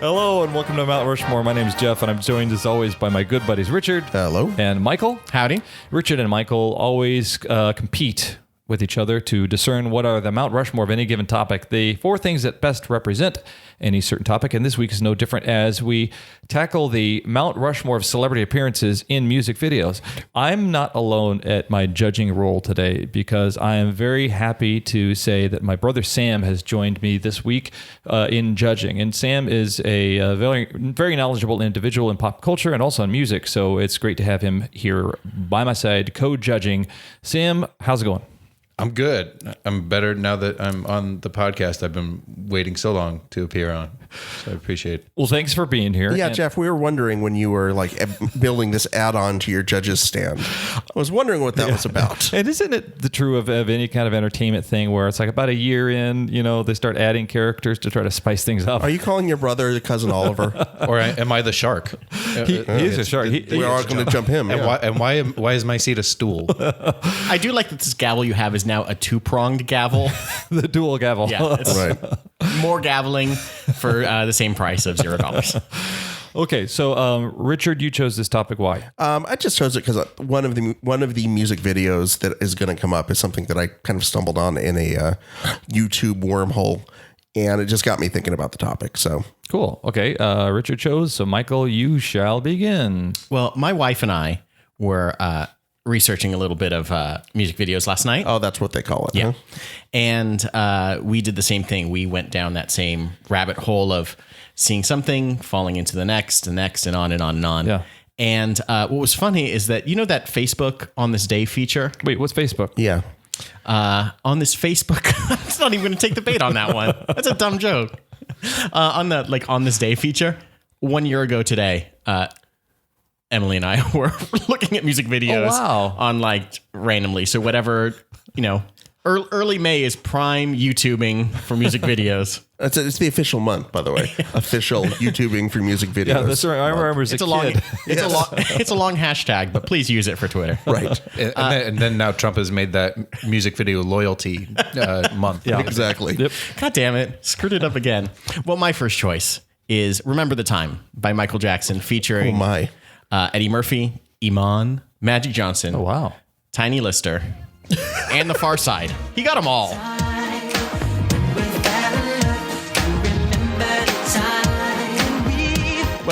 Hello and welcome to Mount Rushmore. My name is Jeff, and I'm joined as always by my good buddies Richard. Hello. And Michael. Howdy. Richard and Michael always compete with each other to discern what are the Mount Rushmore of any given topic, the four things that best represent any certain topic. And this week is no different as we tackle the Mount Rushmore of celebrity appearances in music videos. I'm not alone at my judging role today because I am very happy to say that my brother Sam has joined me this week in judging. And Sam is a very, very knowledgeable individual in pop culture and also in music. So it's great to have him here by my side, co-judging. Sam, how's it going? I'm good. I'm better now that I'm on the podcast I've been waiting so long to appear on. So I appreciate it. Well, thanks for being here. Yeah, And Jeff, we were wondering when you were like building this add-on to your judge's stand. I was wondering what that was about. And isn't it the true of any kind of entertainment thing where it's like about a year in, you know, they start adding characters to try to spice things up? Are you calling your brother the cousin Oliver? Or am I the shark? He's a shark. We are going to jump him. And why is my seat a stool? I do like that this gavel you have is now a two-pronged gavel. The dual gavel. Yeah, it's Right. more gaveling for the same price of $0. Okay, so Richard, you chose this topic. Why? I just chose it because one of the music videos that is going to come up is something that I kind of stumbled on in a YouTube wormhole, and it just got me thinking about the topic. So Cool. Okay, Richard chose. So Michael, you shall begin. Well, my wife and I were researching a little bit of music videos last night. oh, that's what they call it. Yeah. Huh? And we did the same thing. We went down that same rabbit hole of seeing something, falling into the next, and on and on and on. Yeah. And what was funny is that, you know, that Facebook On This Day feature? Wait, what's Facebook? Yeah. On this Facebook, I'm not even going to take the bait on that one. That's a dumb joke. On the On This Day feature, 1 year ago today, Emily and I were looking at music videos on randomly. So whatever, you know, early May is prime YouTubing for music videos. It's the official month, by the way. Official YouTubing for music videos. Yeah, that's right. I remember as a kid. It's a long hashtag, but please use it for Twitter. Right. And then now Trump has made that music video loyalty month. Yeah. Exactly. Yep. God damn it. Screwed it up again. Well, my first choice is Remember the Time by Michael Jackson featuring Oh, my. Eddie Murphy, Iman, Magic Johnson, Oh, wow. Tiny Lister, and The Far Side. He got them all.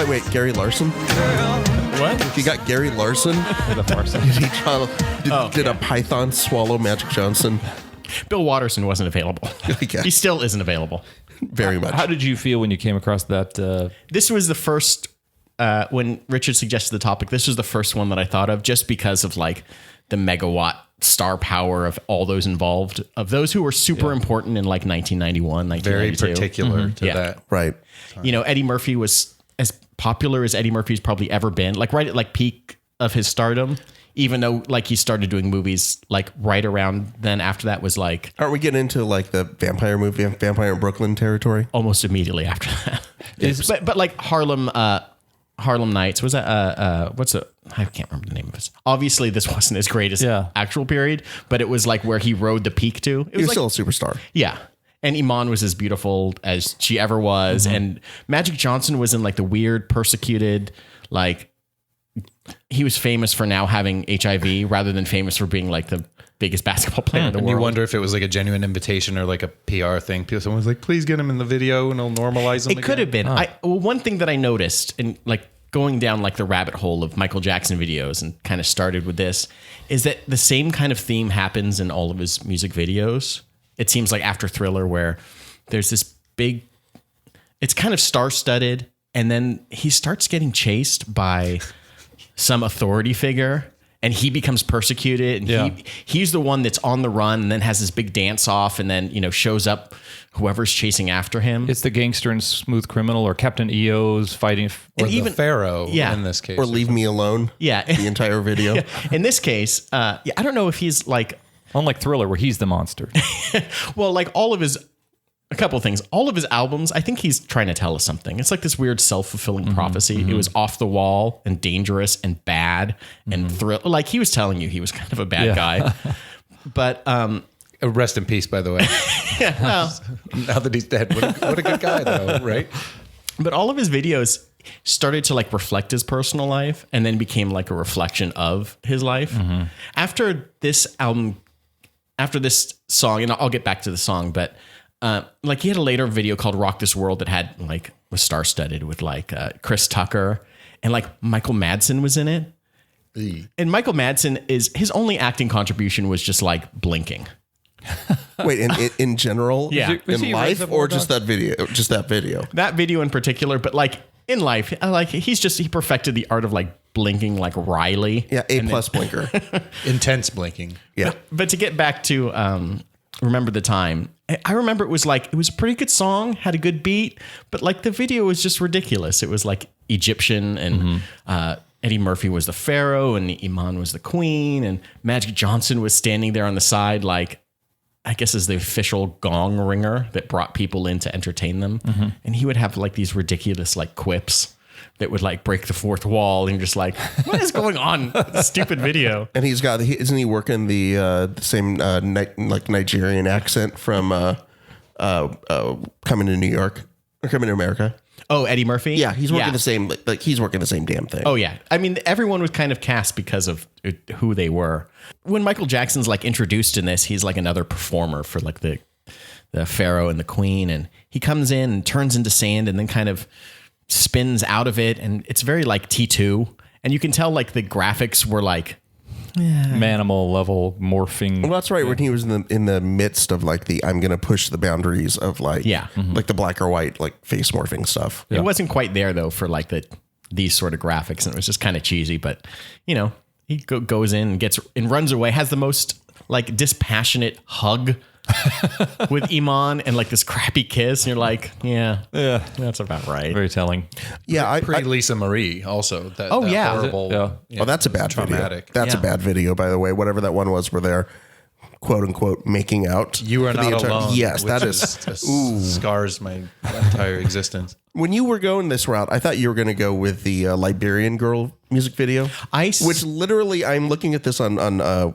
Wait, Gary Larson? What? You got Gary Larson? Did a python swallow Magic Johnson? Bill Watterson wasn't available. Yeah. He still isn't available. Very much. How did you feel when you came across that? This was the first, when Richard suggested the topic, this was the first one that I thought of just because of the megawatt star power of all those involved, of those who were super important in 1991, 1992. Very particular to Yeah. that. Right. You know, Eddie Murphy was as popular as Eddie Murphy's probably ever been, right at peak of his stardom, even though he started doing movies right around then. After that was Aren't we getting into the vampire movie, Vampire in Brooklyn territory? almost immediately after that. but Harlem Nights, was that I can't remember the name of it. Obviously this wasn't as great as actual period, but it was where he rode the peak to. He was still a superstar. Yeah. And Iman was as beautiful as she ever was. Mm-hmm. And Magic Johnson was in the weird, persecuted, he was famous for now having HIV rather than famous for being the biggest basketball player in the And world. you wonder if it was a genuine invitation or a PR thing. Someone was like, please get him in the video and I'll normalize him. It could have been. One thing that I noticed in going down the rabbit hole of Michael Jackson videos and kind of started with this is that the same kind of theme happens in all of his music videos. It seems after Thriller where there's this big, it's kind of star-studded, and then he starts getting chased by some authority figure and he becomes persecuted, and he's the one that's on the run and then has this big dance off and then, shows up whoever's chasing after him. It's the gangster and Smooth Criminal or Captain EO's fighting. Or even the Pharaoh Yeah. in this case. Or Leave Me Alone. Yeah. The entire video. In this case, I don't know if he's Unlike Thriller, where he's the monster. well, all of his, a couple of things. All of his albums, I think he's trying to tell us something. It's this weird self-fulfilling prophecy. It was off the wall and dangerous and bad and thrill. He was telling you he was kind of a bad guy. But Rest in peace, by the way. well, Now that he's dead. What a good guy, though, right? But all of his videos started to like reflect his personal life and then became like a reflection of his life. After this album, after this song, and I'll get back to the song, but like he had a later video called Rock This World that had like was star-studded with like Chris Tucker and like Michael Madsen was in it. And Michael Madsen his only acting contribution was just like blinking. Wait, in general, Yeah. in life, or just that video? Just that video. That video in particular, but like in life, like he perfected the art of like blinking like Riley. Yeah, A+ blinker. Intense blinking. Yeah. But to get back to Remember the Time, I remember it was a pretty good song, had a good beat, but like the video was just ridiculous. It was like Egyptian and Eddie Murphy was the pharaoh and Iman was the queen and Magic Johnson was standing there on the side like, I guess as the official gong ringer that brought people in to entertain them. And he would have like these ridiculous like quips that would like break the fourth wall. And you're just like, what is going on? This stupid video. And isn't he working the same like Nigerian accent from Coming to New York or Coming to America? Oh, Eddie Murphy? Yeah, he's working the same, like he's working the same damn thing. Oh, yeah. I mean, everyone was kind of cast because of who they were. When Michael Jackson's like introduced in this, he's like another performer for like the pharaoh and the queen. And he comes in and turns into sand and then kind of spins out of it. And it's very like T2. And you can tell like the graphics were like, Manimal level morphing. Well, that's right. When he was in the midst of like I'm going to push the boundaries of like, like the black or white, like face morphing stuff. It wasn't quite there though for like these sort of graphics. And it was just kind of cheesy, but you know, he goes in and runs away, has the most like dispassionate hug with Iman and like this crappy kiss. And you're like, yeah, that's about right. Very telling. Yeah. Pre-Lisa Marie also. That yeah. horrible. Yeah. That's a bad traumatic. video. That's a bad video, by the way. Whatever that one was, where they're quote unquote making out. You are for the not entire- alone. Yes, which that is. scars my entire existence. When you were going this route, I thought you were going to go with the Liberian Girl music video, which literally I'm looking at this on the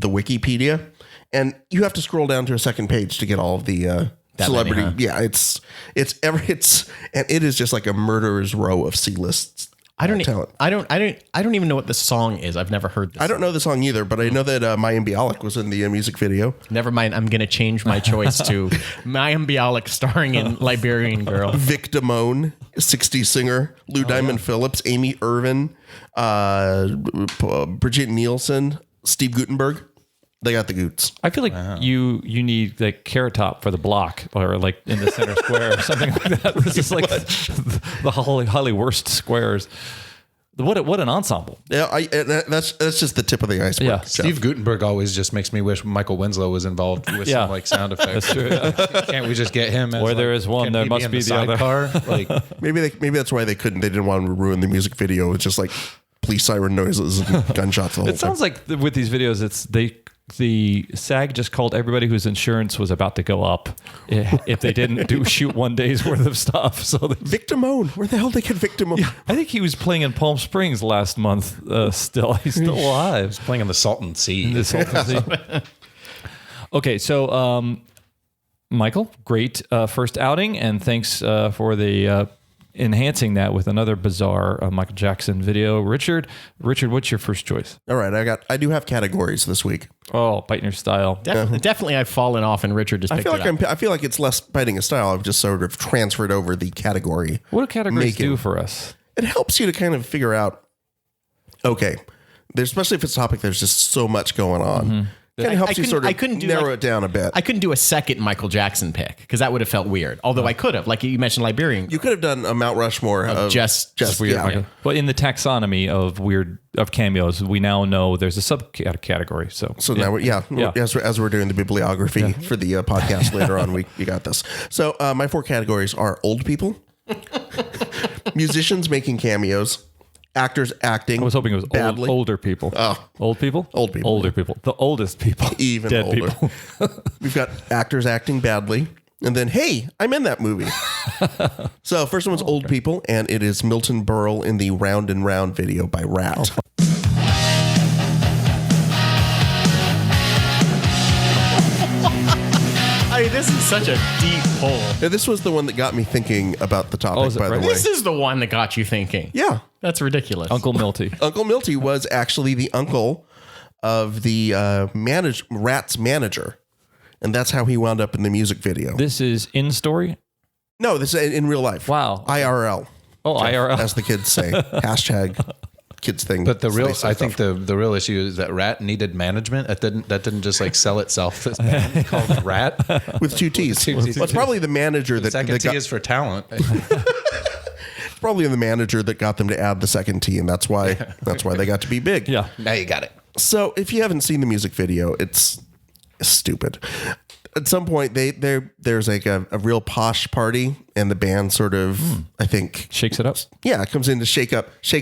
Wikipedia, and you have to scroll down to a second page to get all of the celebrity. Many, huh? Yeah, it's and it is just like a murderer's row of C-lists. I don't talent. even know what the song is. I've never heard this. I don't know the song either, but I know that Mayim Bialik was in the music video. Never mind. I'm going to change my choice to Mayim Bialik starring in Liberian Girl. Vic Damone, 60s singer, Lou Diamond Phillips, Amy Irvin, Brigitte Nielsen, Steve Guttenberg. They got the goots. I feel like you need like Carrot Top for the block or like in the center square or something like that. This is like the highly worst squares. What an ensemble. Yeah, that's just the tip of the iceberg. Yeah. Jeff. Steve Guttenberg always just makes me wish Michael Winslow was involved with some like sound effects. That's true. Yeah. Can't we just get him? As, Where there is one, can there he must in be the other. sidecar? Like Maybe that's why they didn't want to ruin the music video. It's just like police siren noises and gunshots the whole It sounds like with these videos, the SAG just called everybody whose insurance was about to go up if they didn't shoot one day's worth of stuff. So Vic Damone. Where the hell did they get Vic Damone? yeah, I think he was playing in Palm Springs last month. Still, he's still alive. playing on the Salton Sea. Okay, so Michael, great first outing, and thanks for the enhancing that with another bizarre Michael Jackson video. Richard, what's your first choice? All right, I do have categories this week. Oh, biting your style. Definitely, I've fallen off, and Richard just picked it up. I feel like it's less biting a style. I've just sort of transferred over the category. What do categories do for us? It helps you to kind of figure out, okay, especially if it's a topic, there's just so much going on. Mm-hmm. Kind of helps you sort of narrow it down a bit. I couldn't do a second Michael Jackson pick because that would have felt weird. Although I could have, like you mentioned, Liberian. You could have done a Mount Rushmore of just weird. Yeah. Okay. Well, in the taxonomy of cameos, we now know there's a subcategory. So now, as we're doing the bibliography for the podcast later on, we got this. So my 4 categories are old people, musicians making cameos, actors acting. I was hoping it was badly. older people. Oh. Old people? Old people. Older people. The oldest people. Even Dead older. people. We've got actors acting badly. And then, hey, I'm in that movie. So first one's old people, and it is Milton Berle in the Round and Round video by Rat. I mean, this is Such a deep pull. Yeah, this was the one that got me thinking about the topic, is it by the right? way. This is the one that got you thinking. Yeah. That's ridiculous. Uncle Milty. Uncle Milty was actually the uncle of the Rat's manager. And that's how he wound up in the music video. This is in story? No, this is in real life. Wow. IRL. Oh, IRL. As the kids say. Hashtag kids thing. But the So real, they say I think stuff. the real issue is that Rat needed management. That didn't just like sell itself. This band called Rat. With two T's. Two T's. Well, it's probably the manager The that second T got, is for talent. probably the manager that got them to add the second T, and that's why they got to be big. Yeah. Now you got it. So if you haven't seen the music video, it's stupid. At some point, there's like a real posh party, and the band sort of, I think, Shakes it up. yeah, comes in to shakes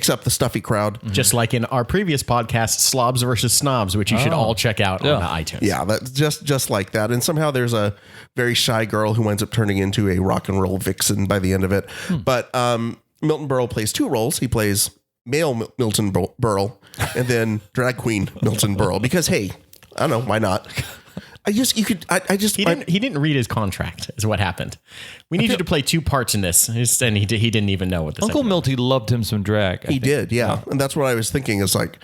up the stuffy crowd. Just like in our previous podcast, Slobs versus Snobs, which you should all check out on iTunes. Yeah, that's just like that. And somehow there's a very shy girl who winds up turning into a rock and roll vixen by the end of it. But Milton Berle plays two roles. He plays male Milton Berle and then drag queen Milton Berle. Because hey, I don't know, why not? He didn't read his contract, is what happened. We need you to play two parts in this, and he didn't even know what the Uncle second Milty loved him some drag. He did, yeah. And that's what I was thinking is like,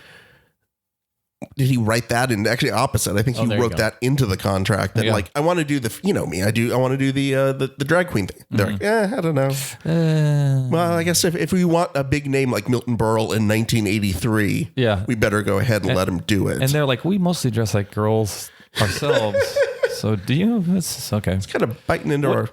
did he write that in? Actually, opposite. I think he there you wrote go. that into the contract. That Yeah. like, I want to do I want to do the drag queen thing. They're like, I don't know. Well, I guess if we want a big name like Milton Berle in 1983, Yeah. we better go ahead and let him do it. And they're like, we mostly dress like girls ourselves. So do you? It's okay. kind of biting into our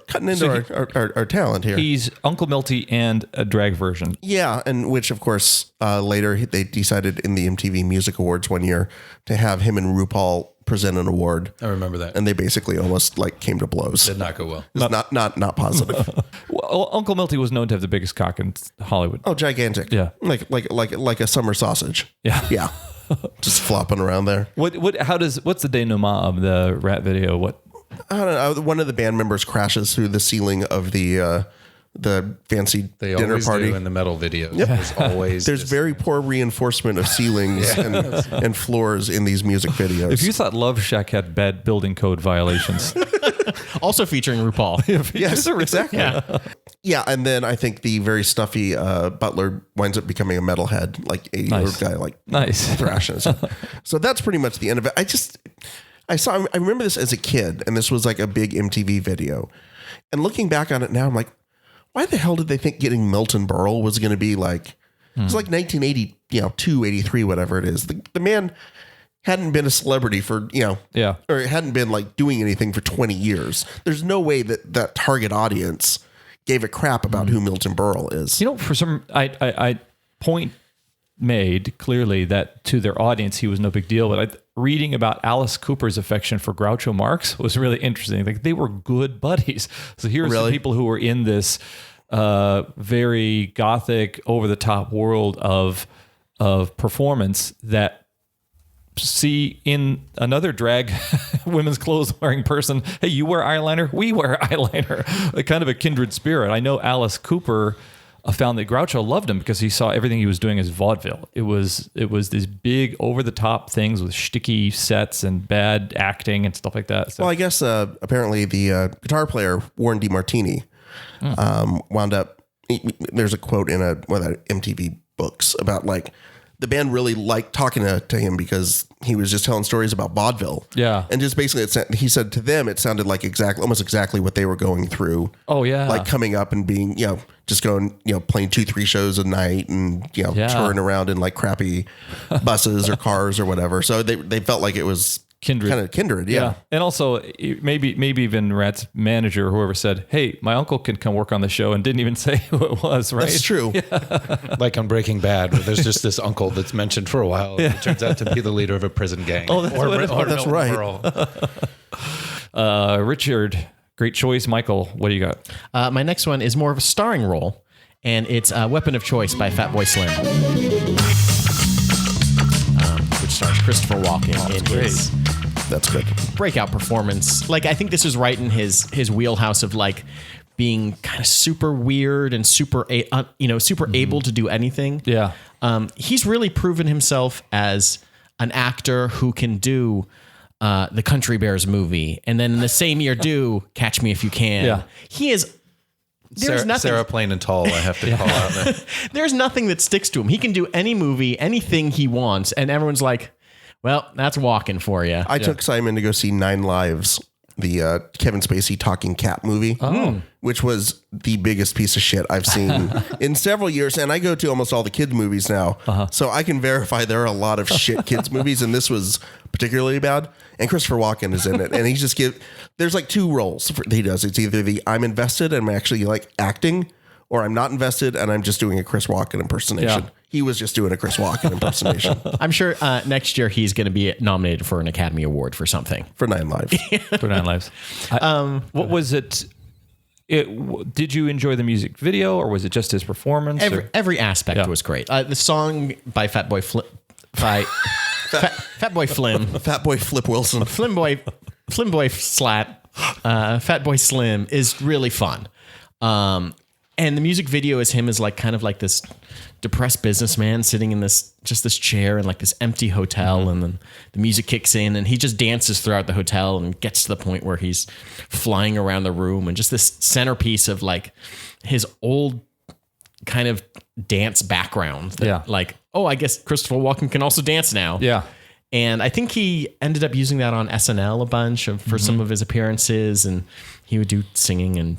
talent here. He's Uncle Milty and a drag version. Yeah, and which of course later they decided in the MTV Music Awards one year to have him and RuPaul present an award. I remember that. And they basically almost like came to blows. Did not go well. It's not positive. Well, Uncle Milty was known to have the biggest cock in Hollywood. Oh, gigantic. Yeah. Like a summer sausage. Yeah. Yeah. Just flopping around there. What's the denouement of the Rat video? What? I don't know. One of the band members crashes through the ceiling of the fancy They dinner always party. do in the metal videos. There's always There's this- very poor reinforcement of ceilings and floors in these music videos. If you thought Love Shack had bad building code violations, Also featuring RuPaul. yes, exactly. Yeah, and then I think the very stuffy Butler winds up becoming a metalhead, like 80-year-old guy, like nice. thrashing. So that's pretty much the end of it. I remember this as a kid, and this was like a big MTV video. And looking back on it now, I'm like, why the hell did they think getting Milton Berle was going to be like, it's like 1982, 83, whatever it is. The man hadn't been a celebrity for, or hadn't been like doing anything for 20 years. There's no way that target audience gave a crap about who Milton Berle is. For some, I point made clearly that to their audience he was no big deal. But reading about Alice Cooper's affection for Groucho Marx was really interesting. Like they were good buddies. So here's the people who were in this very gothic, over the top world of performance that see in another drag women's clothes wearing person, hey, you wear eyeliner, we wear eyeliner, like kind of a kindred spirit. I know Alice Cooper found that Groucho loved him because he saw everything he was doing as vaudeville. It was these big over the top things with shticky sets and bad acting and stuff like that. So, Well, I guess apparently the guitar player Warren DeMartini wound up. There's a quote in one of the MTV books about like the band really liked talking to him because he was just telling stories about vaudeville. Yeah. And just basically, he said to them, it sounded like almost exactly what they were going through. Oh, yeah. Like coming up and being, just going, playing 2-3 shows a night and, touring around in like crappy buses or cars or whatever. So they felt like it was kindred. Kind of kindred. Yeah. And also maybe even Rat's manager, whoever said, hey, my uncle can come work on the show and didn't even say who it was, right? That's true. like on Breaking Bad, where there's just this uncle that's mentioned for a while. And it turns out to be the leader of a prison gang. Oh, that's what it is. That's Milton right. Berle. Richard, great choice. Michael, what do you got? My next one is more of a starring role, and it's Weapon of Choice by Fatboy Slim, which stars Christopher Walken in his That's good. breakout performance. Like, I think this is right in his wheelhouse of like being kind of super weird and super able to do anything. Yeah. He's really proven himself as an actor who can do the Country Bears movie, and then in the same year do Catch Me If You Can. Yeah. He is. There's nothing. Sarah Plain and Tall, I have to call out there. There's nothing that sticks to him. He can do any movie, anything he wants, and everyone's like, well, that's Walken for you. I took Simon to go see 9 Lives, the Kevin Spacey talking cat movie, which was the biggest piece of shit I've seen in several years. And I go to almost all the kids movies now. So I can verify there are a lot of shit kids movies, and this was particularly bad. And Christopher Walken is in it. And he's just there's like 2 roles he does. It's either the I'm invested and I'm actually like acting, or I'm not invested and I'm just doing a Chris Walken impersonation. Yeah. He was just doing a Chris Walken impersonation. I'm sure next year he's going to be nominated for an Academy Award for something. For 9 Lives. For 9 Lives. What was it? Did you enjoy the music video, or was it just his performance? Every aspect was great. The song by Fatboy Fatboy Flim. Fatboy Flip Wilson. Flimboy Slat. Fatboy Slim is really fun. And the music video is him as like kind of like this depressed businessman sitting in this chair in like this empty hotel, and then the music kicks in and he just dances throughout the hotel and gets to the point where he's flying around the room, and just this centerpiece of like his old kind of dance background that like, oh, I guess Christopher Walken can also dance now. Yeah. And I think he ended up using that on SNL a bunch for some of his appearances, and he would do singing and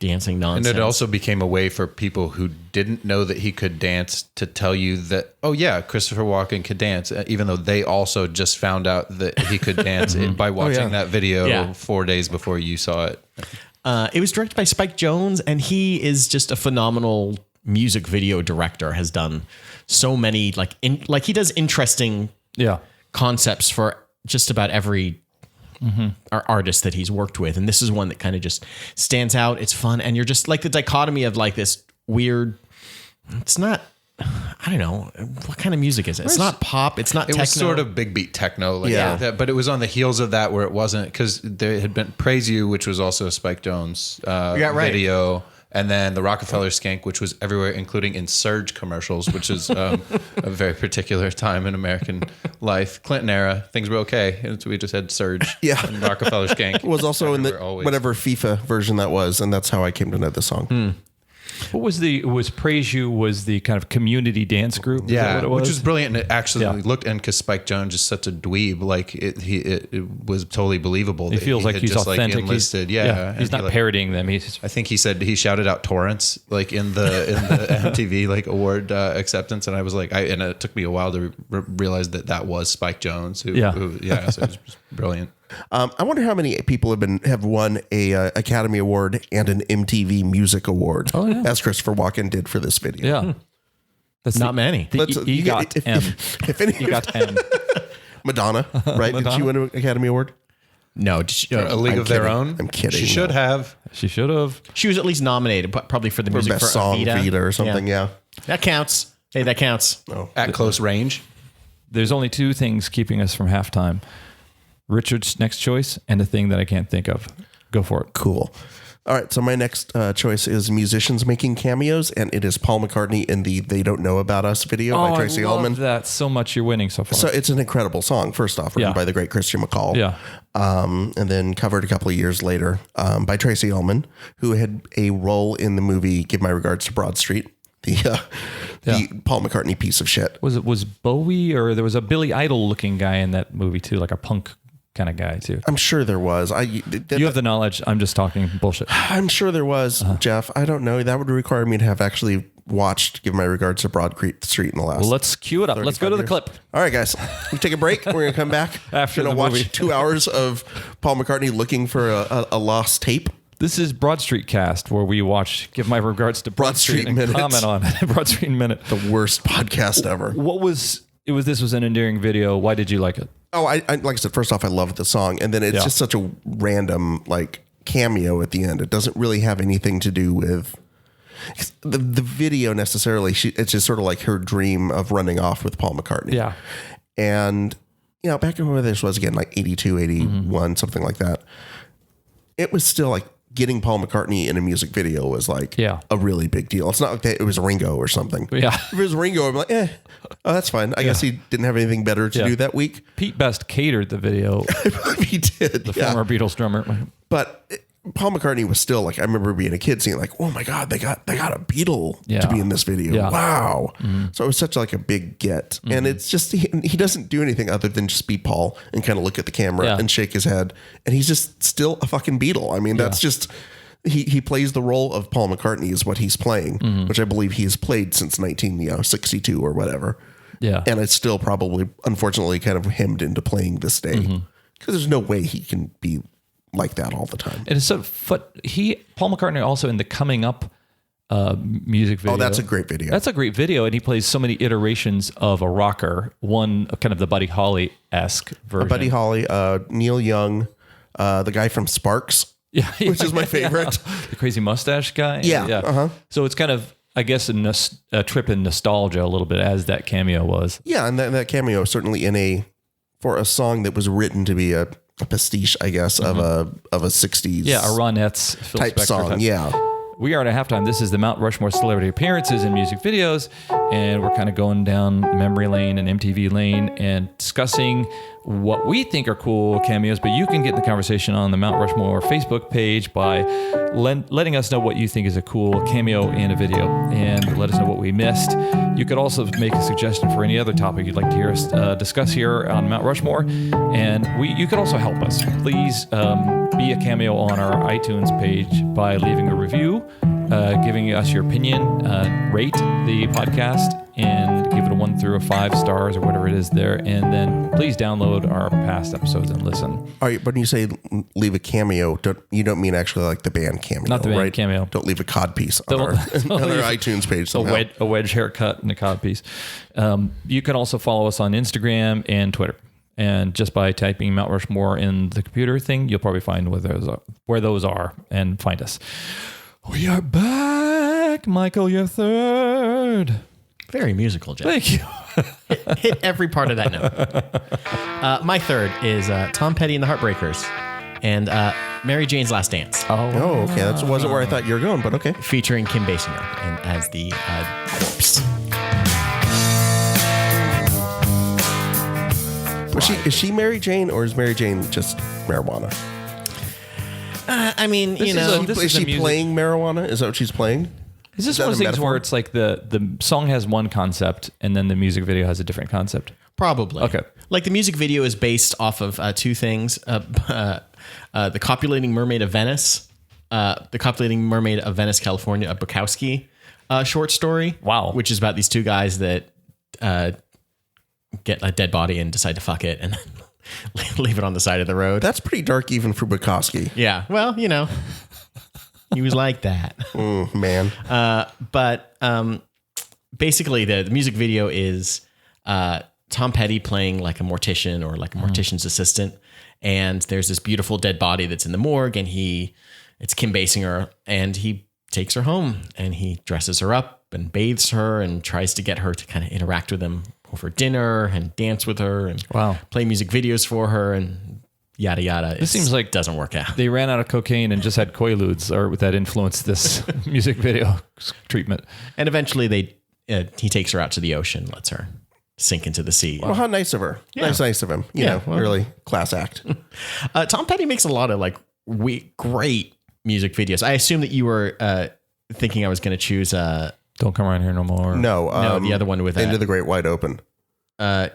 dancing nonsense. And it also became a way for people who didn't know that he could dance to tell you that, oh yeah, Christopher Walken could dance, even though they also just found out that he could dance by watching that video 4 days before you saw it. It was directed by Spike Jonze, and he is just a phenomenal music video director. Has done so many he does interesting concepts for just about every artist that he's worked with, and this is one that kind of just stands out. It's fun, and you're just like the dichotomy of like this weird. It's not. I don't know what kind of music is it. It's not pop. It's not. It techno. was sort of big beat techno, but it was on the heels of that where it wasn't, because there had been Praise You, which was also a Spike Jonze video. And then the Rockefeller Skank, which was everywhere, including in Surge commercials, which is a very particular time in American life. Clinton era, things were okay. And so we just had Surge and Rockefeller Skank. It was also in the whatever FIFA version that was, and that's how I came to know the song. What was Praise You was the kind of community dance group? Yeah, what it was? Which was brilliant. And it actually looked, and because Spike Jonze is such a dweeb, like it was totally believable. He feels like he's authentic. Like enlisted. He's not parodying them. I think he said he shouted out torrents like in the MTV like award acceptance, and I was like, and it took me a while to realize that was Spike Jonze. So it was just brilliant. I wonder how many people have won a Academy Award and an MTV Music Award, as Christopher Walken did for this video. Yeah, that's not many. He got M. He got M. Madonna, right? Did she win an Academy Award? No, A League of Their Own. I'm kidding. She should have. She should have. She was at least nominated, but probably for the music best for song, Evita. Vita or something. Yeah, that counts. Hey, that counts. At close range. There's only 2 things keeping us from halftime. Richard's next choice and a thing that I can't think of. Go for it. Cool. All right. So my next choice is musicians making cameos, and it is Paul McCartney in the "They Don't Know About Us" video by Tracy Ullman. I love that so much. You're winning so far. So it's an incredible song. First off, written by the great Christian McCall. Yeah. And then covered a couple of years later by Tracy Ullman, who had a role in the movie "Give My Regards to Broad Street." The Paul McCartney piece of shit. Was Bowie, or there was a Billy Idol looking guy in that movie too, like a punk kind of guy too? I'm sure there was. You have the knowledge. I'm just talking bullshit. I'm sure there was, Jeff. I don't know. That would require me to have actually watched Give My Regards to Broad Street in the last. Well, let's cue it up. Let's go to the clip. All right, guys. We take a break. We're going to come back after the movie. Watch 2 hours of Paul McCartney looking for a lost tape. This is Broad Street Cast, where we watch Give My Regards to Broad Street and Minutes. comment on it. Broad Street Minute. The worst podcast ever. This was an endearing video. Why did you like it? Oh, I like I said, first off, I love the song. And then it's just such a random like cameo at the end. It doesn't really have anything to do with the video necessarily. It's just sort of like her dream of running off with Paul McCartney. Yeah. And, back in where this was again, like 82, 81, something like that. It was still like getting Paul McCartney in a music video was like Yeah. a really big deal. It's not like that it was Ringo or something. Yeah. If it was Ringo, I'm like, oh, that's fine. I guess he didn't have anything better to do that week. Pete Best catered the video, He did. the former Beatles drummer. But Paul McCartney was still like, I remember being a kid seeing like, oh my God, they got a Beatle to be in this video. Yeah. Wow. So it was such like a big get. And it's just, he doesn't do anything other than just be Paul and kind of look at the camera and shake his head. And he's just still a fucking Beatle. I mean, that's just, he plays the role of Paul McCartney is what he's playing, which I believe he has played since 1962 or whatever. Yeah. And it's still probably, unfortunately, kind of hemmed into playing this day because there's no way he can be like that all the time. And it's so, Paul McCartney also in the Coming Up music video. Oh, that's a great video. That's a great video. And he plays so many iterations of a rocker. One kind of the Buddy Holly-esque version. Buddy Holly, Neil Young, the guy from Sparks, which is my favorite. The crazy mustache guy. Yeah. So it's kind of, I guess, a trip in nostalgia a little bit, as that cameo was. Yeah, and that cameo certainly for a song that was written to be a pastiche, I guess, of a 60s a Ronettes Phil type Spector song. Yeah. We are at a halftime. This is the Mount Rushmore celebrity appearances and music videos, and we're kind of going down memory lane and MTV lane and discussing what we think are cool cameos, but you can get in the conversation on the Mount Rushmore Facebook page by letting us know what you think is a cool cameo in a video and let us know what we missed. You could also make a suggestion for any other topic you'd like to hear us discuss here on Mount Rushmore, and you could also help us. Please be a cameo on our iTunes page by leaving a review, giving us your opinion, rate the podcast, and give it a 1 through 5 stars or whatever it is there. And then please download our past episodes and listen. All right, but when you say leave a cameo, you don't mean actually like the band cameo, Not the band right? Cameo. Don't leave a cod piece on our iTunes page somehow. A wedge haircut and a cod piece. You can also follow us on Instagram and Twitter. And just by typing Mount Rushmore in the computer thing, you'll probably find where those are and find us. We are back, Michael, your third. Very musical, Jeff. Thank you. Hit every part of that note. My third is Tom Petty and the Heartbreakers and Mary Jane's Last Dance. Oh, okay. That wasn't where I thought you were going, but okay. Featuring Kim Basinger as the corpse. Is she Mary Jane, or is Mary Jane just marijuana? I mean, Is she playing marijuana? Is that what she's playing? Is this one of those things where it's like the song has one concept and then the music video has a different concept? Probably. Okay. Like the music video is based off of two things. The Copulating Mermaid of Venice, California, a Bukowski short story. Wow. Which is about these two guys that get a dead body and decide to fuck it and leave it on the side of the road. That's pretty dark even for Bukowski. Yeah. Well, he was like that. Man. But basically the music video is Tom Petty playing like a mortician or like a mortician's assistant. And there's this beautiful dead body that's in the morgue, and it's Kim Basinger, and he takes her home and he dresses her up and bathes her and tries to get her to kind of interact with him over dinner and dance with her and play music videos for her and yada yada. This seems like doesn't work out. They ran out of cocaine and just had Quaaludes, or that influenced this music video treatment. And eventually he takes her out to the ocean, lets her sink into the sea. Well, how nice of her. Yeah. Nice of him. Really class act. Tom Petty makes a lot of like great music videos. I assume that you were thinking I was going to choose Don't Come Around Here No More. No, the other one with Into the Great Wide Open. That's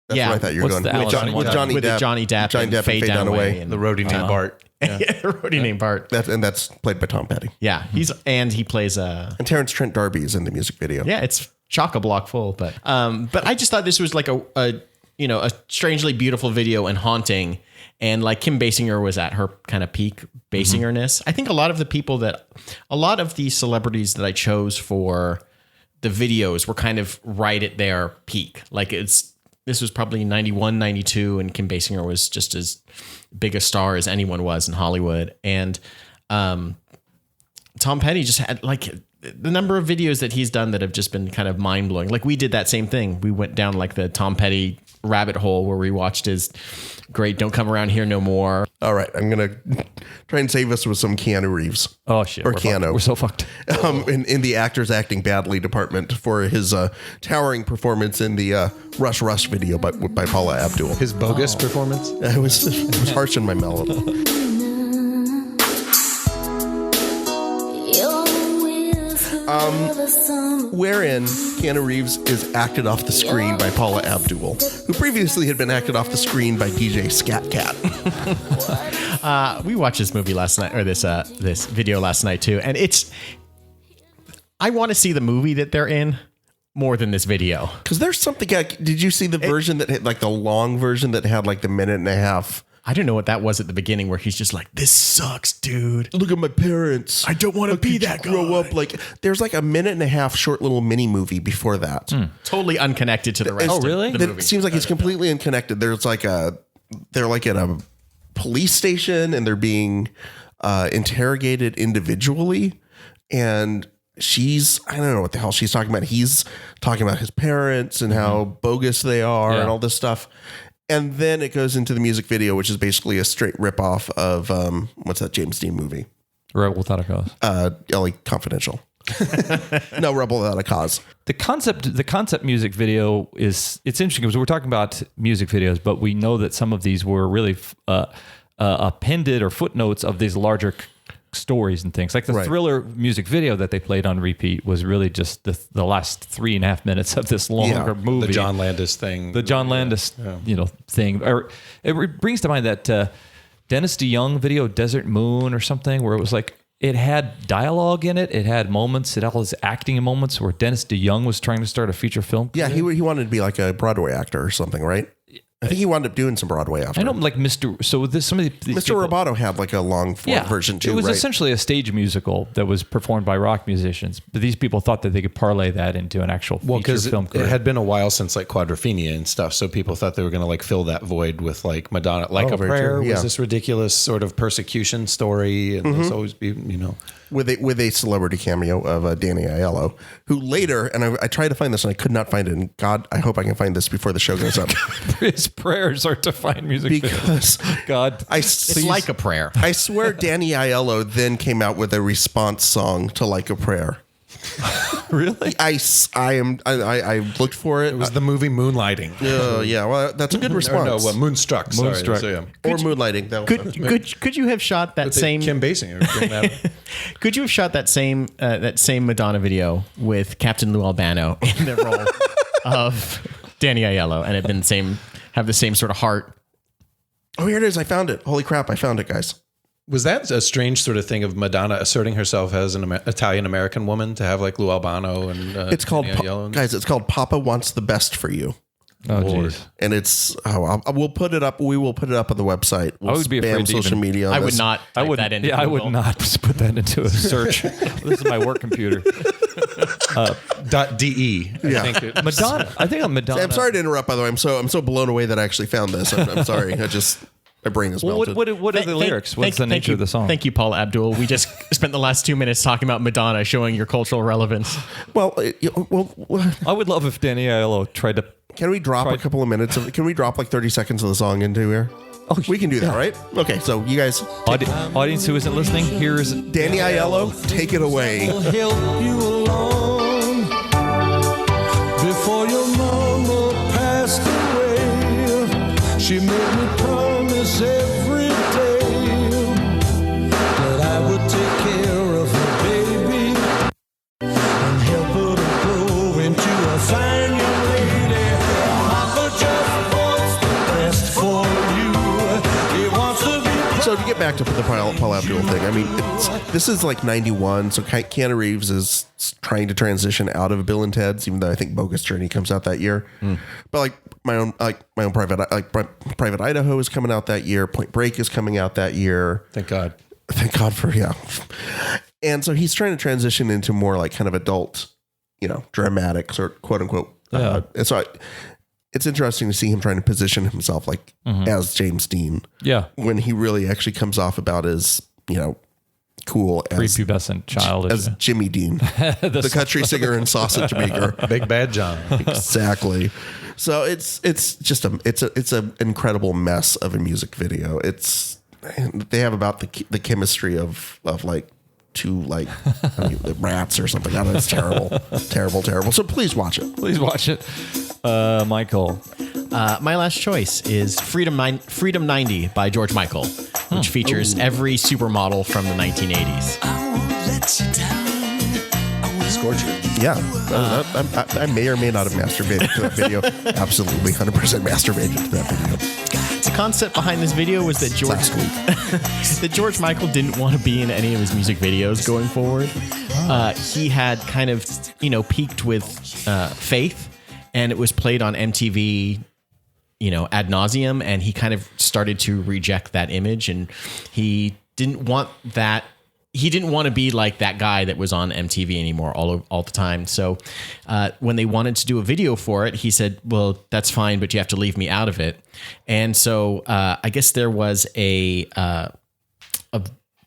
where I thought you were going. With Johnny Depp and Faye Dunaway. And the roadie named Bart. Yeah. Roadie named Bart. That's played by Tom Petty. Yeah, he plays and Terrence Trent D'Arby is in the music video. Yeah, it's chock-a-block full, but I just thought this was like a strangely beautiful video and haunting, and like Kim Basinger was at her kind of peak Basingerness. I think a lot of the celebrities that I chose for the videos were kind of right at their peak. Like this was probably 91, 92, and Kim Basinger was just as big a star as anyone was in Hollywood. And Tom Petty just had like the number of videos that he's done that have just been kind of mind blowing. Like we did that same thing. We went down like the Tom Petty rabbit hole where we watched his great Don't Come Around Here No More. All right, I'm going to try and save us with some Keanu Reeves. Oh, shit. Or Keanu. We're so fucked. In the actors acting badly department for his towering performance in the Rush Rush video by Paula Abdul. His bogus performance? It was harsh in my melody. Wherein Keanu Reeves is acted off the screen by Paula Abdul, who previously had been acted off the screen by DJ Scat Cat. We watched this movie last night, or this video last night too, and I want to see the movie that they're in more than this video. Because there's something. Did you see the version that had like the long version that had like the minute and a half? I don't know what that was at the beginning, where he's just like, "This sucks, dude. Look at my parents. I don't want to be that guy." Grow up like there's like a minute and a half short little mini movie before that. Totally unconnected to the rest. Oh, really? Of the It movie. seems like it's completely unconnected. They're like at a police station and they're being interrogated individually, and I don't know what the hell she's talking about. He's talking about his parents and how bogus they are and all this stuff. And then it goes into the music video, which is basically a straight ripoff of what's that James Dean movie? Rebel Without a Cause. LA Confidential. No, Rebel Without a Cause. The concept music video it's interesting because we're talking about music videos, but we know that some of these were really appended or footnotes of these larger stories and things. Like the Thriller music video that they played on repeat was really just the last 3.5 minutes of this longer movie. The John Landis thing. The John Landis, thing. Or it brings to mind that Dennis DeYoung video, Desert Moon or something, where it was like, it had dialogue in it. It had moments. It had all these acting moments where Dennis DeYoung was trying to start a feature film. Yeah, he wanted to be like a Broadway actor or something, right? I think he wound up doing some Broadway after. I know, like Mr. So this some of these Mr. Roboto had like a long form version too. It was right? essentially a stage musical that was performed by rock musicians, but these people thought that they could parlay that into an actual feature film career. It had been a while since like Quadrophenia and stuff, so people thought they were going to like fill that void with like Madonna, like a prayer was this ridiculous sort of persecution story, and there's always be with a celebrity cameo of Danny Aiello, who later, and I tried to find this and I could not find it. And God, I hope I can find this before the show goes up. His prayers are to find music because God, it's like a prayer. I swear Danny Aiello then came out with a response song to Like a Prayer. Really? I looked for it. It was the movie Moonlighting. Yeah, well, that's a good response. Moonstruck. Moonstruck. Sorry, or Moonlighting. Could you have shot that same Kim Basinger? Could you have shot that same Madonna video with Captain Lou Albano in the role of Danny Aiello, and have the same sort of heart? Oh, here it is. I found it. Holy crap. I found it, guys. Was that a strange sort of thing of Madonna asserting herself as an Italian-American woman to have like Lou Albano and it's called guys, it's called Papa Wants the Best for You. Oh, jeez. And it's we'll put it up. We will put it up on the website. We'll I would be afraid to social media. I would not. I would that into I would Google. not put that into a search. This is my work computer. .de. Madonna. I think I'm Madonna. I'm sorry to interrupt. By the way, I'm so blown away that I actually found this. I'm sorry. My brain is melted. What are the lyrics? What's the nature of the song? Thank you, Paula Abdul. We just spent the last 2 minutes talking about Madonna, showing your cultural relevance. Well, I would love if Danny Aiello tried to. Can we drop a couple of minutes of? Can we drop like 30 seconds of the song into here? Oh, we can do that, right? Okay, so you guys, audience who isn't listening, here's Danny Aiello. Take it away. I'll help you along before your mama passed away. She made me promise every day that I would take care of her baby and help her to grow into a fine young lady. Papa just wants the best for you. He wants to be. So to get back to the Paul Abdul thing, I mean, this is like 91, so Keanu Reeves is trying to transition out of Bill and Ted's, even though I think Bogus Journey comes out that year. But like my own Private Idaho is coming out that year. Point Break is coming out that year. Thank God for And so he's trying to transition into more like kind of adult, dramatic sort of quote unquote. And so it's interesting to see him trying to position himself like as James Dean. Yeah. When he really actually comes off about as, cool as prepubescent child as Jimmy Dean, the country singer and sausage maker. Big Bad John. Exactly. So it's just it's an incredible mess of a music video. They have about the chemistry of like two rats or something. I don't know, it's terrible. So please watch it. Please watch it. Michael. My last choice is Freedom 90 by George Michael, which features every supermodel from the 1980s. Scorcher. Yeah. I may or may not have masturbated to that video. Absolutely 100% masturbated to that video. The concept behind this video was that George Michael didn't want to be in any of his music videos going forward. He had kind of, peaked with Faith, and it was played on MTV, ad nauseum, and he kind of started to reject that image, and he didn't want that. He didn't want to be like that guy that was on MTV anymore all the time. So when they wanted to do a video for it, he said, well, that's fine, but you have to leave me out of it. And so I guess there was a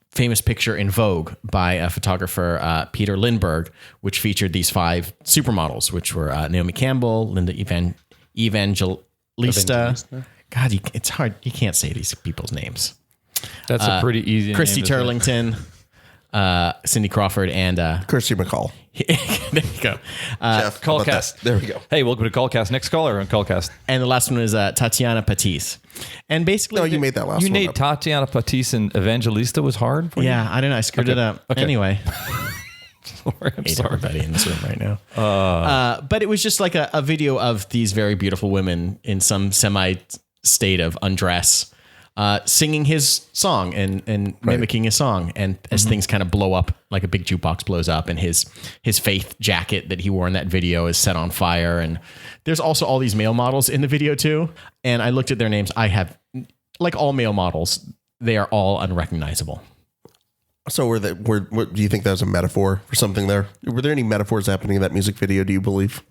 famous picture in Vogue by a photographer, Peter Lindbergh, which featured these 5 supermodels, which were Naomi Campbell, Linda Evangelista. God, it's hard. You can't say these people's names. That's a pretty easy Christy name. Turlington. Cindy Crawford and Kirsty McCall. There you go. Jeff, Callcast. There we go. Hey, welcome to Callcast. Next caller on Callcast. And the last one is Tatiana Patisse. And basically, No, you made that last You one. made up. Tatiana Patisse and Evangelista was hard for you? Yeah, I don't know. I screwed it up. Okay. Anyway, I'm hate sorry. everybody in this room right now. But it was just like a video of these very beautiful women in some semi state of undress. Singing his song and mimicking his song. And as things kind of blow up, like a big jukebox blows up, and his Faith jacket that he wore in that video is set on fire. And there's also all these male models in the video too. And I looked at their names. I have, like all male models, they are all unrecognizable. So what do you think that was a metaphor for something there? Were there any metaphors happening in that music video, do you believe?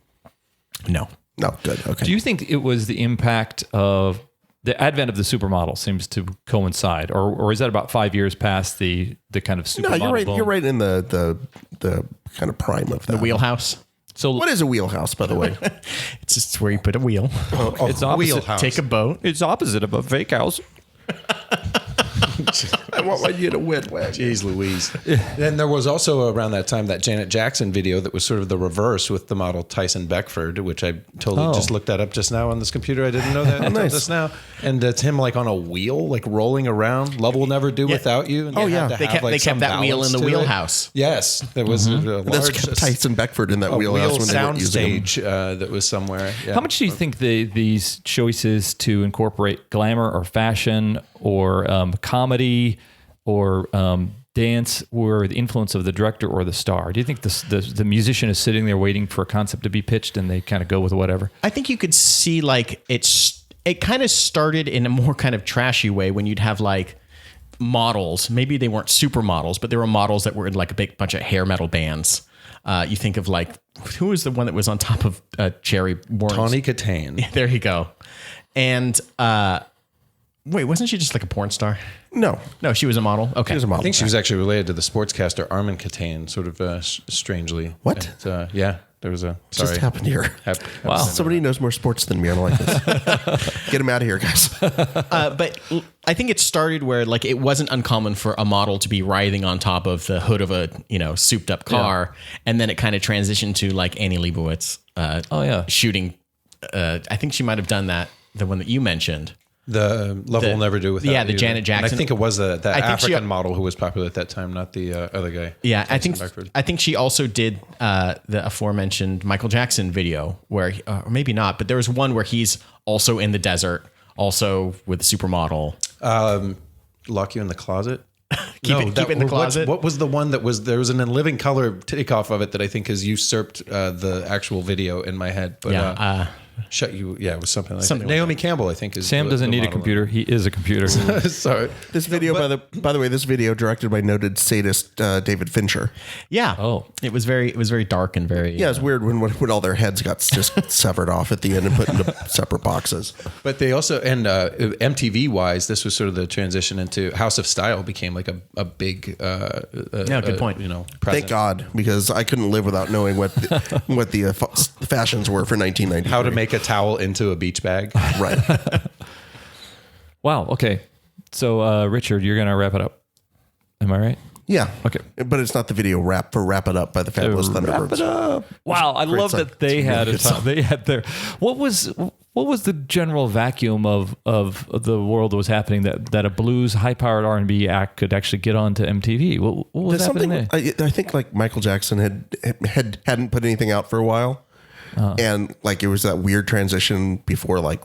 No. No, good. Okay. Do you think it was the impact of the advent of the supermodel seems to coincide, or is that about 5 years past the kind of supermodel? No, you're right. boom? You're right in the kind of prime of that. The wheelhouse. So What is a wheelhouse, by the way? It's just where you put a wheel. it's opposite. Wheelhouse. Take a boat. It's opposite of a fake house. I want you to win. Jeez Louise. Then there was also around that time that Janet Jackson video that was sort of the reverse with the model Tyson Beckford, which I totally just looked that up just now on this computer. I didn't know that until just now. And it's him like on a wheel, like rolling around. Love Will Never Do Without You. And They kept that wheel in the wheelhouse. Yes. There was a That's large kept Tyson Beckford in that wheel wheelhouse when they weren't using him. soundstage that was somewhere. Yeah. How much do you think these choices to incorporate glamour or fashion or comedy or dance were the influence of the director or the star? Do you think the musician is sitting there waiting for a concept to be pitched and they kind of go with whatever? I think you could see like it kind of started in a more kind of trashy way when you'd have like models. Maybe they weren't supermodels, but they were models that were in like a big bunch of hair metal bands. You think of like, who was the one that was on top of Cherry Warren's? Tawny Katane. There you go. And wait, wasn't she just like a porn star? No, she was a model. Okay. she was a model. I think she was actually related to the sportscaster Armin Katane, sort of strangely. What? And, yeah, there was a. Sorry. just happened here. Wow. Somebody knows more sports than me. I don't like this. Get him out of here, guys. But I think it started where like it wasn't uncommon for a model to be writhing on top of the hood of a souped up car, and then it kind of transitioned to like Annie Leibovitz. Shooting. I think she might have done that. The one that you mentioned. The Love Will Never Do Without You. Yeah, the Janet Jackson. And I think it was the African model who was popular at that time, not the other guy. Yeah, Jason I think she also did the aforementioned Michael Jackson video where, or maybe not, but there was one where he's also in the desert, also with a supermodel. Lock You in the Closet? Keep it in the closet. What was the one that was, there was an In Living Color takeoff of it that I think has usurped the actual video in my head. But Shut you. Yeah, it was something like Something that. like Naomi Campbell, I think, is Sam doesn't the need a model. computer. He is a computer. Sorry. This video, by the way, this video directed by noted sadist David Fincher. Yeah. Oh. It was very dark and very. Yeah, it's weird when all their heads got just severed off at the end and put into separate boxes. But they also, and MTV wise, this was sort of the transition into House of Style became like a big, good point. present. Thank God, because I couldn't live without knowing what the fashions were for 1993. How to make a towel into a beach bag. Right. Wow. Okay. So, Richard, you're going to wrap it up. Am I right? Yeah. Okay. But it's not the video Wrap It Up by the Fabulous Thunderbirds. Wow. I love song. that they It's a had really a good time. song. They had their, what was the general vacuum of the world that was happening that a blues high-powered R&B act could actually get onto MTV? What was There's happening something there? I think like Michael Jackson hadn't put anything out for a while, and like it was that weird transition before like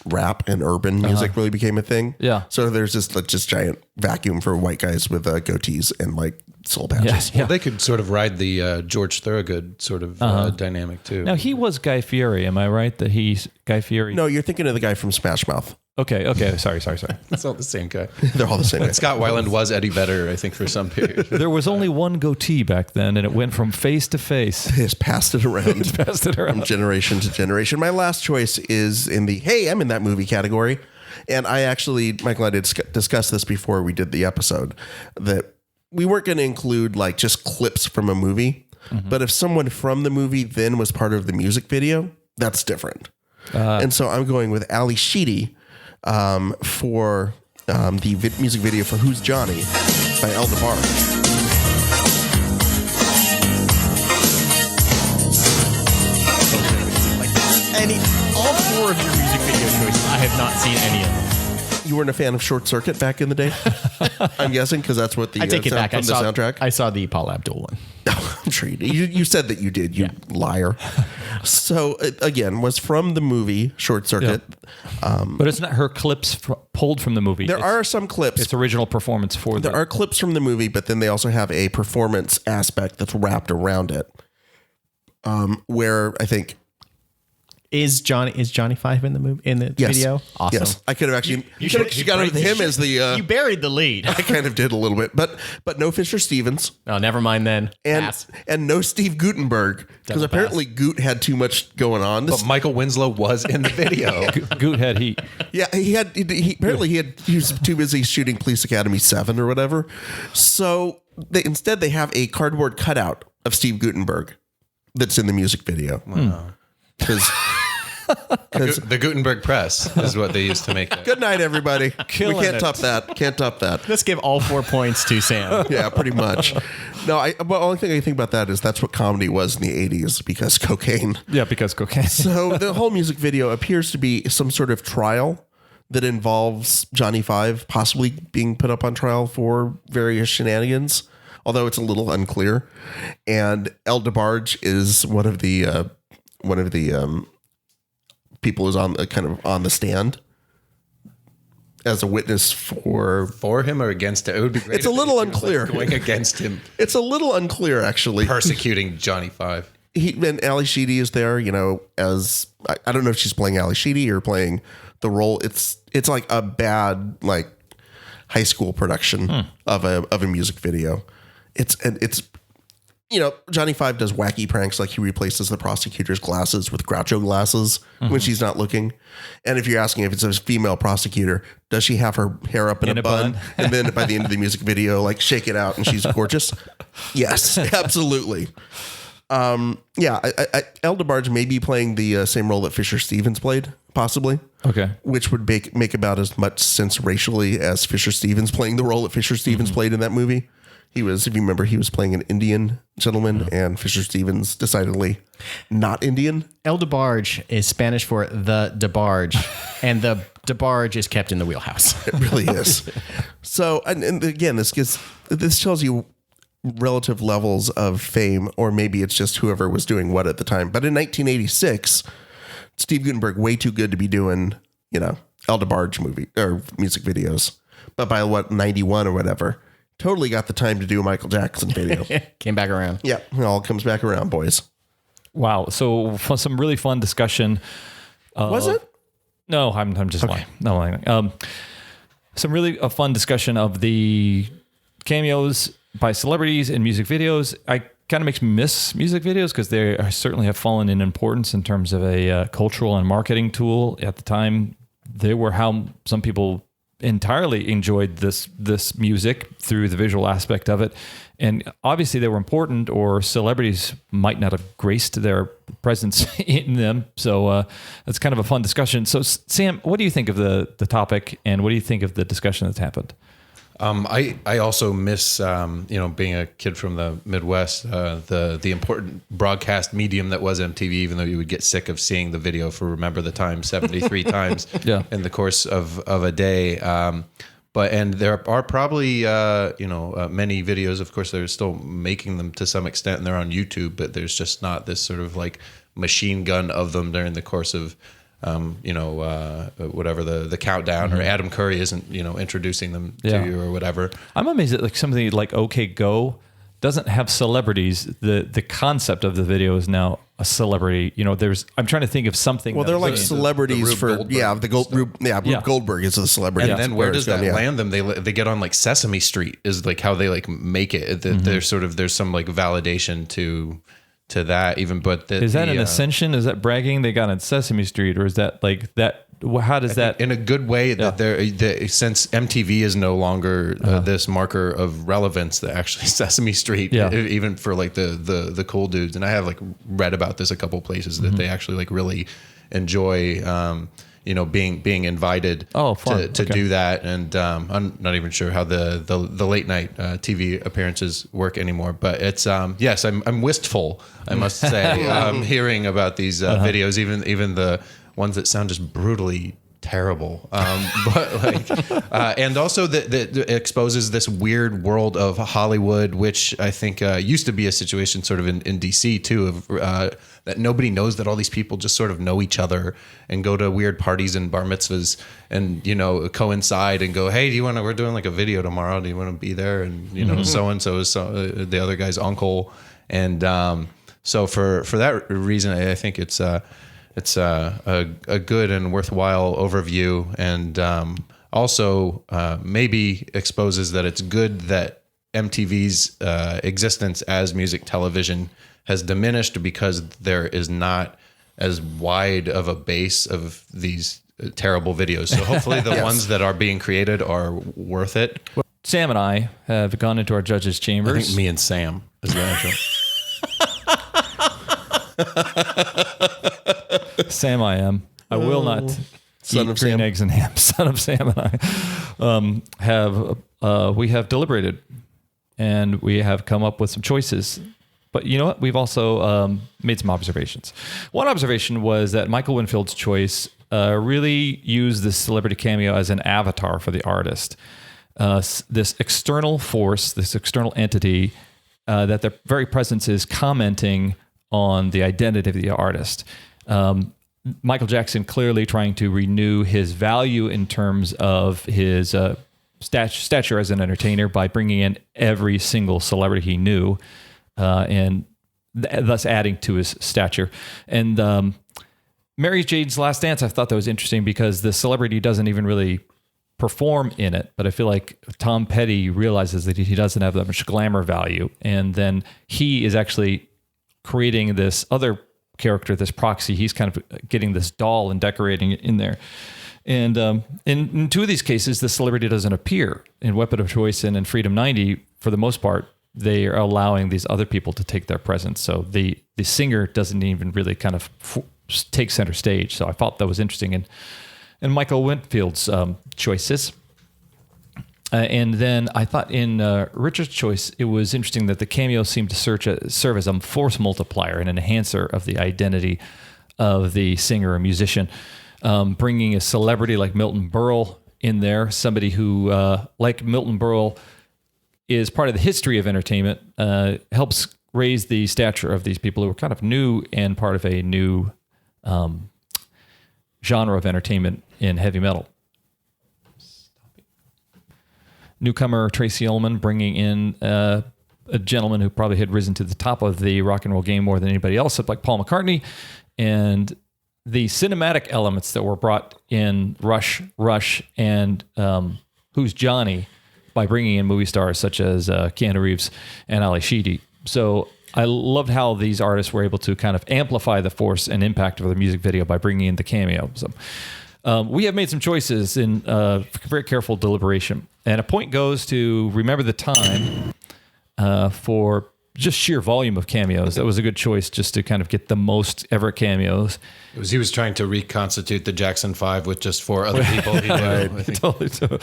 rap and urban music really became a thing. Yeah. So there's this just giant vacuum for white guys with goatees and like soul patches. Yeah. Well, they could sort of ride the George Thorogood sort of dynamic too. Now, he was Guy Fieri. Am I right that he's Guy Fieri? No, you're thinking of the guy from Smash Mouth. Okay. Sorry. It's all the same guy. They're all the same. Scott Weiland was Eddie Vedder, I think, for some period. There was only one goatee back then, and it went from face to face. Just passed it around. Passed it around. From generation to generation. My last choice is in the hey, I'm in that movie category. And I actually, Michael and I did discuss this before we did the episode, that we weren't going to include like just clips from a movie. But if someone from the movie then was part of the music video, that's different. And so I'm going with Ally Sheedy for the music video for Who's Johnny by El DeBarge. All four of your music video choices, I have not seen any of them. You weren't a fan of Short Circuit back in the day? I'm guessing because that's what the I take it back. from the soundtrack. I saw the Paul Abdul one. I'm sure you did. You said that you did, you liar. So again, was from the movie Short Circuit. But it's not her clips pulled from the movie. There are some clips. It's original performance for There are clips from the movie, but then they also have a performance aspect that's wrapped around it. Where I think Is Johnny Five in the movie in the yes, video? Awesome. Yes, I could have actually. You should- should have got with him as the. You buried the lead. I kind of did a little bit, but no Fisher Stevens. Oh, never mind then. And Pass. and no Steve Guttenberg because Double apparently Goot had too much going on. This, But Michael Winslow was in the video. Goot had heat. yeah, he was too busy shooting Police Academy 7 or whatever. So instead they have a cardboard cutout of Steve Guttenberg that's in the music video. Wow. Because The Gutenberg Press is what they used to make it. good night, everybody. Killing we can't it. top that. Can't top that. Let's give all 4 points to Sam. Yeah, pretty much. No, the only thing I think about that is that's what comedy was in the 80s because cocaine. Yeah, because cocaine. So the whole music video appears to be some sort of trial that involves Johnny Five possibly being put up on trial for various shenanigans, although it's a little unclear. And El DeBarge is one of the people who's on the stand as a witness for him or against him. It would be great. It's a if little he was, unclear. going against him, It's a little unclear, actually. persecuting Johnny Five. And Ally Sheedy is there, as I don't know if she's playing Ally Sheedy or playing the role. It's like a bad like high school production of a music video. It's Johnny Five does wacky pranks like he replaces the prosecutor's glasses with Groucho glasses when she's not looking. And if you're asking if it's a female prosecutor, does she have her hair up in a bun? And then by the end of the music video, like shake it out and she's gorgeous? Yes, absolutely. El DeBarge may be playing the same role that Fisher Stevens played, possibly. Okay. Which would make about as much sense racially as Fisher Stevens playing the role that Fisher Stevens played in that movie. He was, if you remember, he was playing an Indian gentleman, and Fisher Stevens decidedly not Indian. El DeBarge is Spanish for the DeBarge, and the DeBarge is kept in the wheelhouse. It really is. So, and again, this tells you relative levels of fame, or maybe it's just whoever was doing what at the time. But in 1986, Steve Guttenberg way too good to be doing, El DeBarge movie or music videos. But by 91 or whatever, totally got the time to do a Michael Jackson video. Came back around. Yeah, it all comes back around, boys. Wow. So some really fun discussion. Was it? No, I'm just lying. No, lying. Some really fun discussion of the cameos by celebrities in music videos. I kind of makes me miss music videos because they certainly have fallen in importance in terms of a cultural and marketing tool. At the time, they were how some people entirely enjoyed this music through the visual aspect of it. And obviously they were important, or celebrities might not have graced their presence in them. So that's kind of a fun discussion. So Sam, what do you think of the topic, and what do you think of the discussion that's happened? I also miss being a kid from the Midwest, the important broadcast medium that was MTV. Even though you would get sick of seeing the video for Remember the Time 73 times in the course of a day. And there are probably many videos. Of course, they're still making them to some extent, and they're on YouTube. But there's just not this sort of like machine gun of them during the course of whatever the countdown, or Adam Curry isn't, introducing them to you or whatever. I'm amazed that like something like OK Go doesn't have celebrities. The concept of the video is now a celebrity. I'm trying to think of something. Well, they're like celebrities for Rube Goldberg is a celebrity. And then where does that land them? They get on like Sesame Street is like how they like make it. There's some like validation to that even, but is that an ascension? Is that bragging they got on Sesame Street, or is that like that? How does that in a good way that since MTV is no longer this marker of relevance, that actually Sesame Street, even for like the cool dudes, and I have like read about this a couple places that they actually like really enjoy being invited to do that. And I'm not even sure how the late night TV appearances work anymore, but it's yes, I'm wistful, I must say, hearing about these videos, even the ones that sound just brutally terrible, but like and also that exposes this weird world of Hollywood, which I think used to be a situation sort of in DC too, of that nobody knows that all these people just sort of know each other and go to weird parties and bar mitzvahs and coincide and go, hey, we're doing like a video tomorrow, do you want to be there? And so and so is the other guy's uncle, and so for that reason I think it's a good and worthwhile overview, and also maybe exposes that it's good that MTV's existence as music television has diminished because there is not as wide of a base of these terrible videos. So hopefully the ones that are being created are worth it. Sam and I have gone into our judges' chambers. I think me and Sam is the actual. Sam, I am. I will not Son eat of green Sam. eggs and ham. Son of Sam and I we have deliberated, and we have come up with some choices. But you know what? We've also made some observations. One observation was that Michael Winfield's choice really used this celebrity cameo as an avatar for the artist. This external force, this external entity, that their very presence is commenting on the identity of the artist. Michael Jackson clearly trying to renew his value in terms of his stature as an entertainer by bringing in every single celebrity he knew, and thus adding to his stature. And Mary Jane's Last Dance, I thought that was interesting because the celebrity doesn't even really perform in it, but I feel like Tom Petty realizes that he doesn't have that much glamour value, and then he is actually creating this other character, this proxy. He's kind of getting this doll and decorating it in there. And in two of these cases, the celebrity doesn't appear. In Weapon of Choice and in Freedom 90, for the most part, they are allowing these other people to take their presence. So the singer doesn't even really kind of take center stage. So I thought that was interesting. And Michael Winfield's choices. And then I thought in Richard's choice, it was interesting that the cameo seemed to serve as a force multiplier and an enhancer of the identity of the singer or musician. Bringing a celebrity like Milton Berle in there, somebody who, like Milton Berle, is part of the history of entertainment, helps raise the stature of these people who are kind of new and part of a new genre of entertainment in heavy metal. Newcomer Tracy Ullman bringing in a gentleman who probably had risen to the top of the rock and roll game more than anybody else, like Paul McCartney. And the cinematic elements that were brought in Rush, and Who's Johnny by bringing in movie stars such as Keanu Reeves and Ally Sheedy. So I loved how these artists were able to kind of amplify the force and impact of the music video by bringing in the cameo. So we have made some choices in very careful deliberation. And a point goes to Remember the Time for just sheer volume of cameos. That was a good choice just to kind of get the most ever cameos. He was trying to reconstitute the Jackson 5 with just 4 other people. Totally. So,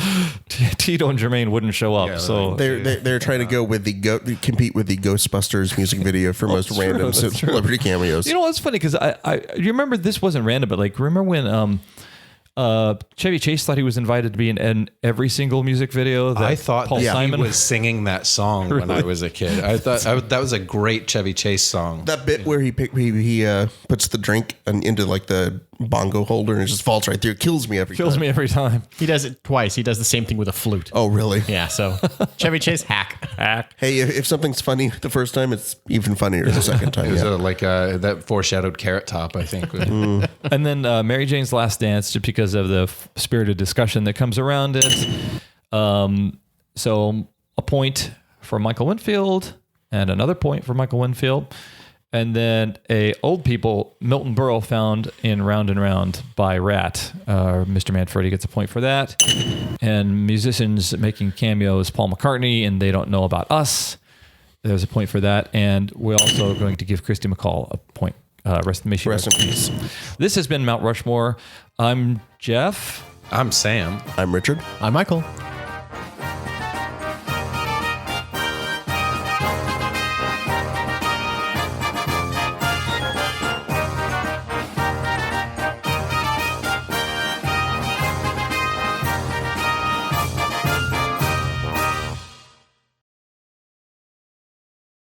Tito and Jermaine wouldn't show up. So they're trying to go with compete with the Ghostbusters music video for most random celebrity cameos. You know what's funny? Because you remember this wasn't random, but like remember when Chevy Chase thought he was invited to be in every single music video that I thought Paul Simon was singing that song when I was a kid. I thought that was a great Chevy Chase song. That bit where he puts the drink into like the bongo holder and it just falls right through. It kills me every time. He does it twice. He does the same thing with a flute. Oh, really? Yeah, so Chevy Chase, hack. Hey, if something's funny the first time, it's even funnier the second time. It was like that foreshadowed Carrot Top, I think. And then Mary Jane's Last Dance, just because of the spirited discussion that comes around it. So a point for Michael Winfield and another point for Michael Winfield. And then old people, Milton Berle, found in Round and Round by Rat. Mr. Manfredi gets a point for that. And musicians making cameos, Paul McCartney, and They Don't Know About Us. There's a point for that. And we're also going to give Christy McCall a point. Rest in peace. This has been Mount Rushmore. I'm Jeff. I'm Sam. I'm Richard. I'm Michael.